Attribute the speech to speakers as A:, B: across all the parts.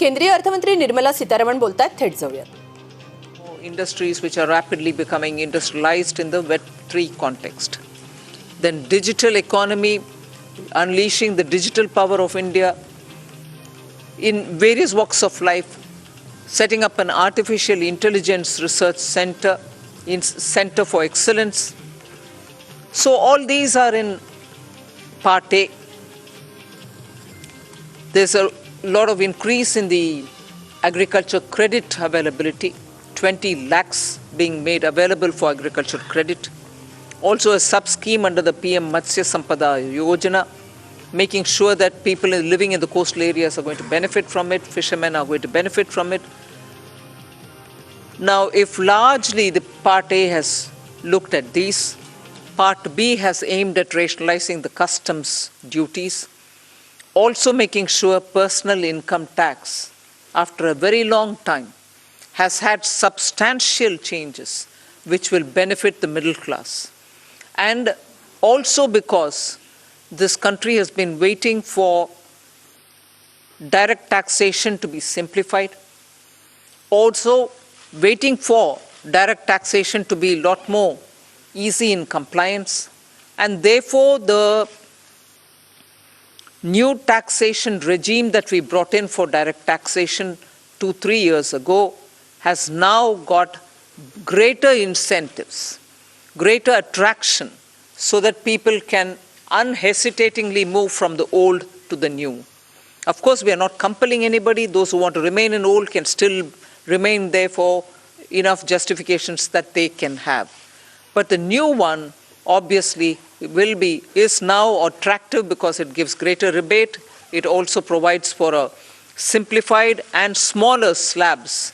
A: केंद्रीय अर्थमंत्री निर्मला सीतारामन बोलतात, थेट जाऊया.
B: Industries which are rapidly becoming industrialized in the Web3 context. Then digital economy, unleashing the digital power of India in various walks of life, setting up an artificial intelligence research center, center for excellence. So all these are in part A. There's a lot of increase in the agriculture credit availability, 20 lakhs being made available for agriculture credit. Also a sub-scheme under the PM Matsya Sampada Yojana, making sure that people living in the coastal areas are going to benefit from it, fishermen are going to benefit from it. Now, if largely the Part A has looked at these, Part B has aimed at rationalizing the customs duties, also making sure personal income tax, after a very long time, has had substantial changes which will benefit the middle class. And also because this country has been waiting for direct taxation to be simplified, also waiting for direct taxation to be a lot more easy in compliance, and therefore the new taxation regime that we brought in for direct taxation 2-3 years ago has now got greater incentives, greater attraction, so that people can unhesitatingly move from the old to the new. Of course, we are not compelling anybody. Those who want to remain in old can still remain there for enough justifications that they can have. But the new one obviously is now attractive because it gives greater rebate. It also provides for a simplified and smaller slabs,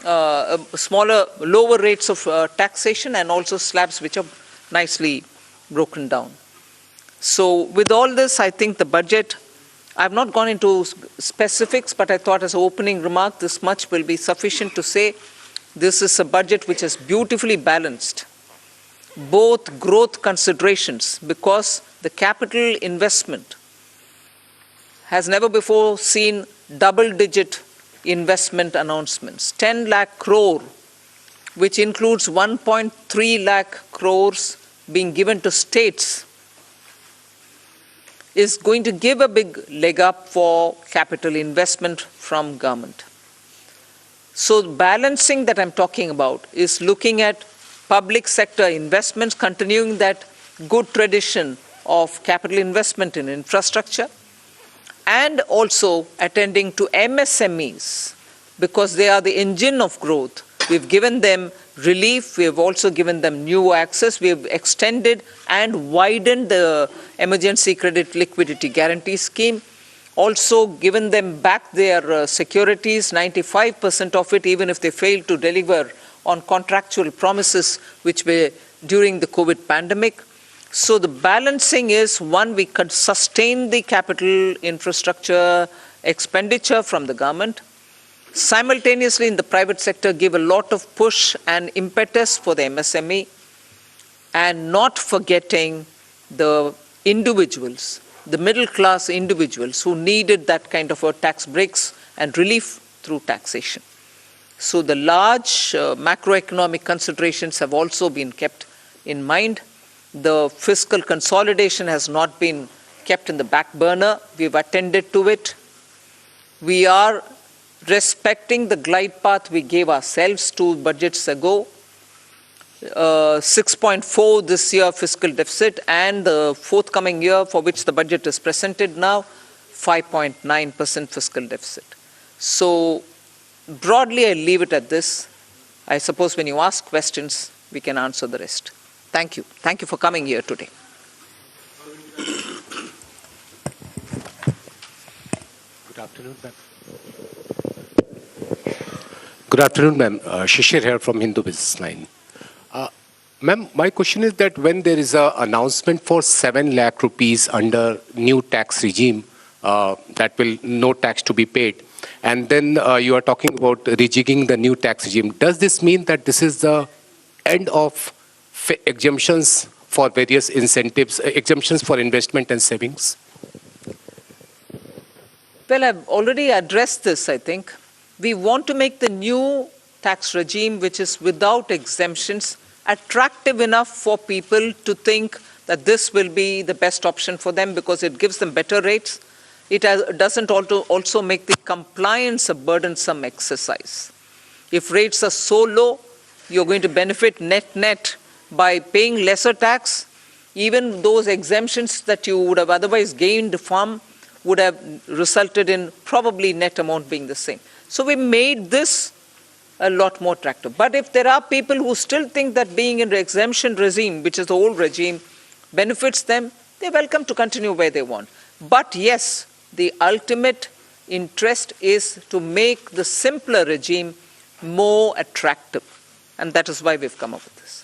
B: lower rates of taxation, and also slabs which are nicely broken down. So with all this, I think the budget, I've not gone into specifics, but I thought as an opening remark, this much will be sufficient to say this is a budget which is beautifully balanced. Both growth considerations, because the capital investment has never before seen double-digit investment announcements. 10 lakh crore, which includes 1.3 lakh crores being given to states, is going to give a big leg up for capital investment from government. So balancing that I'm talking about is looking at public sector investments, continuing that good tradition of capital investment in infrastructure, and also attending to MSMEs, because they are the engine of growth. We've given them relief. We have also given them new access. We have extended and widened the emergency credit liquidity guarantee scheme. Also given them back their securities, 95% of it, even if they fail to deliver on contractual promises which were during the COVID pandemic. So the balancing is, one, we could sustain the capital infrastructure expenditure from the government. Simultaneously, in the private sector, give a lot of push and impetus for the MSME, and not forgetting the individuals, the middle class individuals who needed that kind of a tax breaks and relief through taxation. So the large macroeconomic considerations have also been kept in mind. The fiscal consolidation has not been kept in the back burner. We've attended to it. We are respecting the glide path we gave ourselves 2 budgets ago. 6.4 this year fiscal deficit, and the forthcoming year for which the budget is presented now, 5.9% fiscal deficit. So broadly, I leave it at this. I suppose when you ask questions, we can answer the rest. Thank you. Thank you for coming here today.
C: Good afternoon, ma'am. Good afternoon, ma'am. Shishir here from Hindu Business Line. Ma'am, my question is that when there is an announcement for 7 lakh rupees under new tax regime, that will no tax to be paid, and then you are talking about rejigging the new tax regime, does this mean that this is the end of exemptions for various incentives, exemptions for investment and savings?
B: Well, I've already addressed this, I think. We want to make the new tax regime, which is without exemptions, attractive enough for people to think that this will be the best option for them because it gives them better rates. It doesn't also make the compliance a burdensome exercise. If rates are so low, you're going to benefit net by paying lesser tax. Even those exemptions that you would have otherwise gained from would have resulted in probably net amount being the same. So we made this a lot more attractive. But if there are people who still think that being in the exemption regime, which is the old regime, benefits them, they're welcome to continue where they want. But yes, the ultimate interest is to make the simpler regime more attractive. And that is why we've come up with this.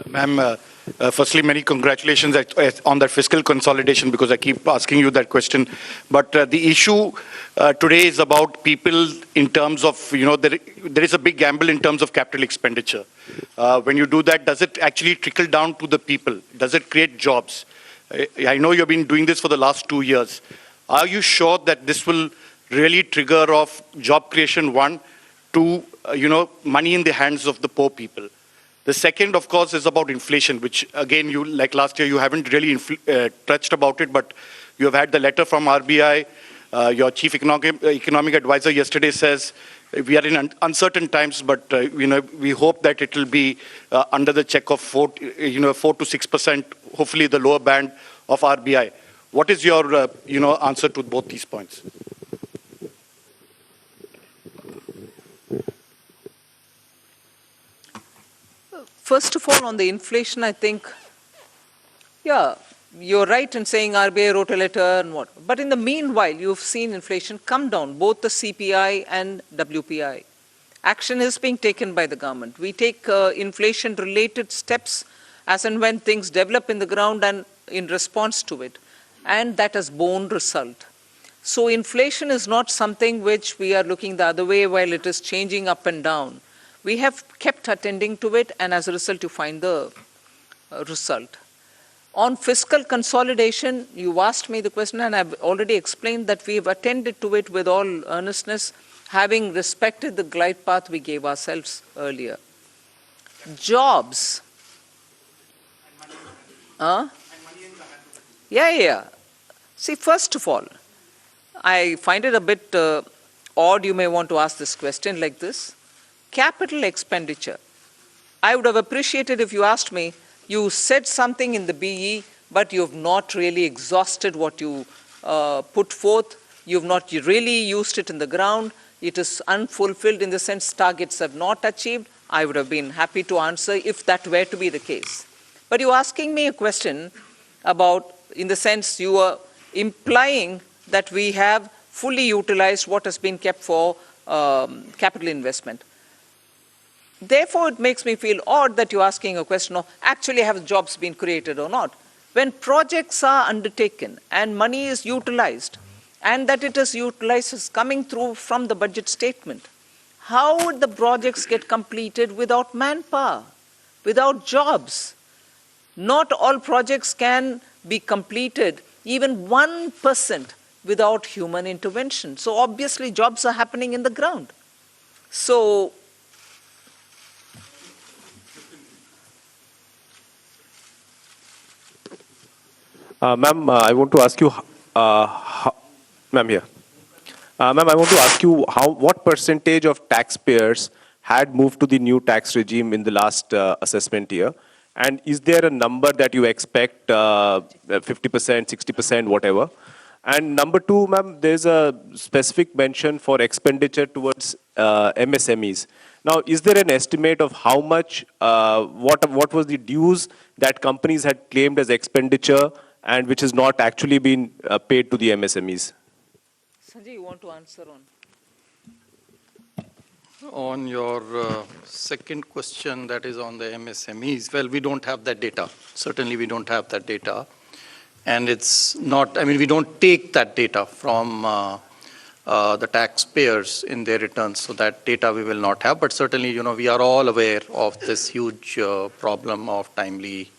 D: Ma'am, firstly, many congratulations on that fiscal consolidation, because I keep asking you that question. But the issue today is about people in terms of, there is a big gamble in terms of capital expenditure. When you do that, does it actually trickle down to the people? Does it create jobs? I know you've been doing this for the last 2 years. Are you sure that this will really trigger off job creation, one, to, money in the hands of the poor people? The second, of course, is about inflation, which, again, you, like last year, you haven't really touched about it, but you have had the letter from RBI. Your chief economic advisor yesterday says we are in uncertain times, but we hope that it will be under the check of 4 to 6%, hopefully the lower band of RBI. What is your answer to both these points?
B: First of all, on the inflation, I think, yeah, you're right in saying RBI wrote a letter and what. But in the meanwhile, you've seen inflation come down, both the CPI and WPI. Action is being taken by the government. We take inflation-related steps as and when things develop in the ground and in response to it. And that has borne result. So inflation is not something which we are looking the other way while it is changing up and down. We have kept attending to it, and as a result, you find the result. On fiscal consolidation, you asked me the question, and I've already explained that we have attended to it with all earnestness, having respected the glide path we gave ourselves earlier. Jobs. Yeah. See, first of all, I find it a bit odd you may want to ask this question like this. Capital expenditure. I would have appreciated if you asked me, you said something in the BE, but you have not really exhausted what you put forth. You have not really used it in the ground. It is unfulfilled in the sense targets have not achieved. I would have been happy to answer if that were to be the case. But you're asking me a question about, in the sense you are implying that we have fully utilized what has been kept for capital investment. Therefore, it makes me feel odd that you're asking a question of actually have jobs been created or not. When projects are undertaken and money is utilized, and that it is utilized is coming through from the budget statement, how would the projects get completed without manpower, without jobs? Not all projects can be completed, even 1%, without human intervention. So obviously jobs are happening in the ground. So
E: Ma'am, I want to ask you, ma'am here. Ma'am, I want to ask you what percentage of taxpayers had moved to the new tax regime in the last assessment year? And is there a number that you expect, 50%, 60%, whatever? And number two, ma'am, there's a specific mention for expenditure towards MSMEs. Now, is there an estimate of how much, what was the dues that companies had claimed as expenditure and which has not actually been paid to the MSMEs?
B: Sanjay, you want to answer on?
F: On your second question, that is on the MSMEs, well, we don't have that data. Certainly, we don't have that data. And it's not, we don't take that data from the taxpayers in their returns. So that data we will not have. But certainly, we are all aware of this huge problem of timely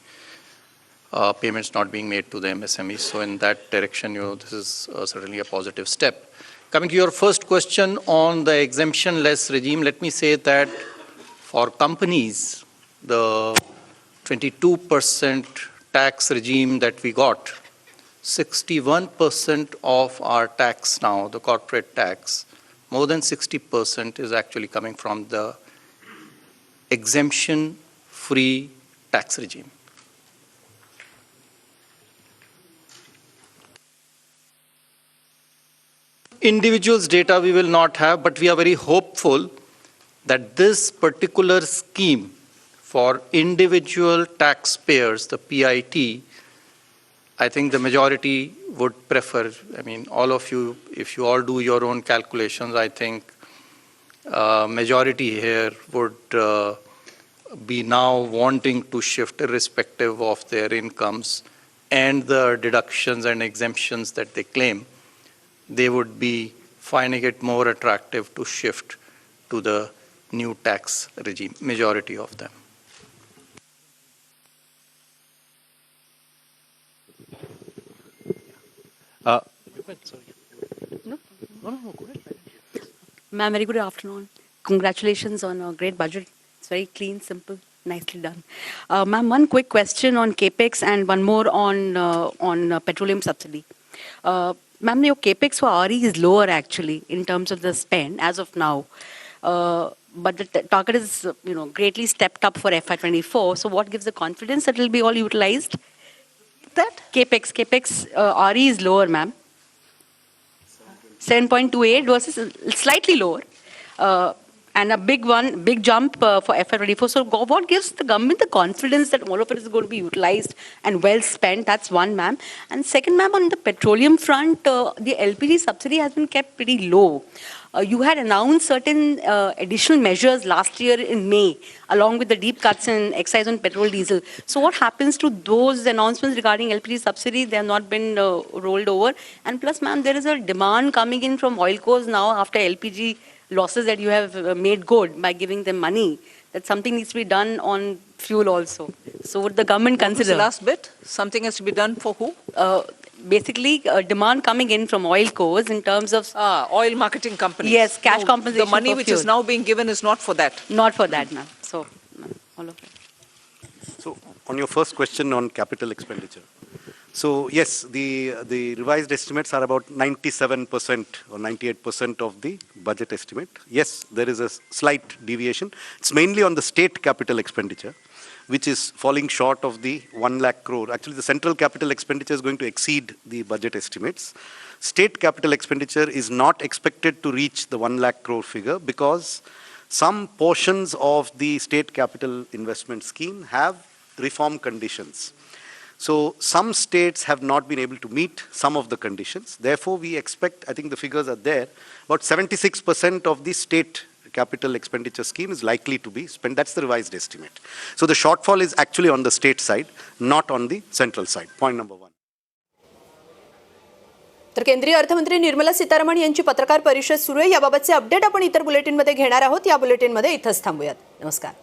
F: payments not being made to the MSMEs. So in that direction, this is certainly a positive step. Coming to your first question on the exemption-less regime, let me say that for companies, the 22% tax regime that we got, 61% of our tax now, the corporate tax, more than 60% is actually coming from the exemption-free tax regime. Individuals' data we will not have, but we are very hopeful that this particular scheme for individual taxpayers, the PIT, I think the majority would prefer. I mean, all of you, if you all do your own calculations, I think majority here would be now wanting to shift irrespective of their incomes and the deductions and exemptions that they claim. They would be finding it more attractive to shift to the new tax regime, majority of them.
G: Ma'am, very good afternoon. Congratulations on a great budget. It's very clean, simple, nicely done. Ma'am, one quick question on capex and one more on petroleum subsidy. Ma'am, your capex for RE is lower actually in terms of the spend as of now. But the target is greatly stepped up for FY24. So what gives the confidence that it will be all utilized? That capex RE is lower, ma'am. 7.28 versus slightly lower. And a big jump for FY24. So what gives the government the confidence that all of it is going to be utilized and well spent? That's one, ma'am. And second, ma'am, on the petroleum front, the LPG subsidy has been kept pretty low. You had announced certain additional measures last year in May, along with the deep cuts in excise on petrol, diesel. So what happens to those announcements regarding LPG subsidy? They have not been rolled over. And plus, ma'am, there is a demand coming in from oil cores now after LPG losses that you have made good by giving them money. That something needs to be done on fuel also. So would the government consider?
B: What was the last bit? Something has to be done for who?
G: Basically, demand coming in from oil cores in terms of...
B: oil marketing companies.
G: Yes, cash compensation
B: The money
G: for
B: which
G: fuel.
B: is now being given is not for that.
G: Not for that, ma'am. So, all of it.
H: So, on your first question on capital expenditure. So, yes, the revised estimates are about 97% or 98% of the budget estimate. Yes, there is a slight deviation. It's mainly on the state capital expenditure, which is falling short of the 1 lakh crore. Actually, the central capital expenditure is going to exceed the budget estimates. State capital expenditure is not expected to reach the 1 lakh crore figure because some portions of the state capital investment scheme have reform conditions. So some states have not been able to meet some of the conditions. Therefore, we expect, I think the figures are there, about 76% of the state capital expenditure scheme is likely to be spent. That's the revised estimate. So the shortfall is actually on the state side, not on the central side. Point number one.
A: तर केंद्रीय अर्थमंत्री निर्मला सीतारामन यांची पत्रकार परिषद सुरू आहे. याबाबतचे update आपण इतर बुलेटिनमध्ये घेणार आहोत. या बुलेटिनमध्ये इथंच थांबूयात. नमस्कार.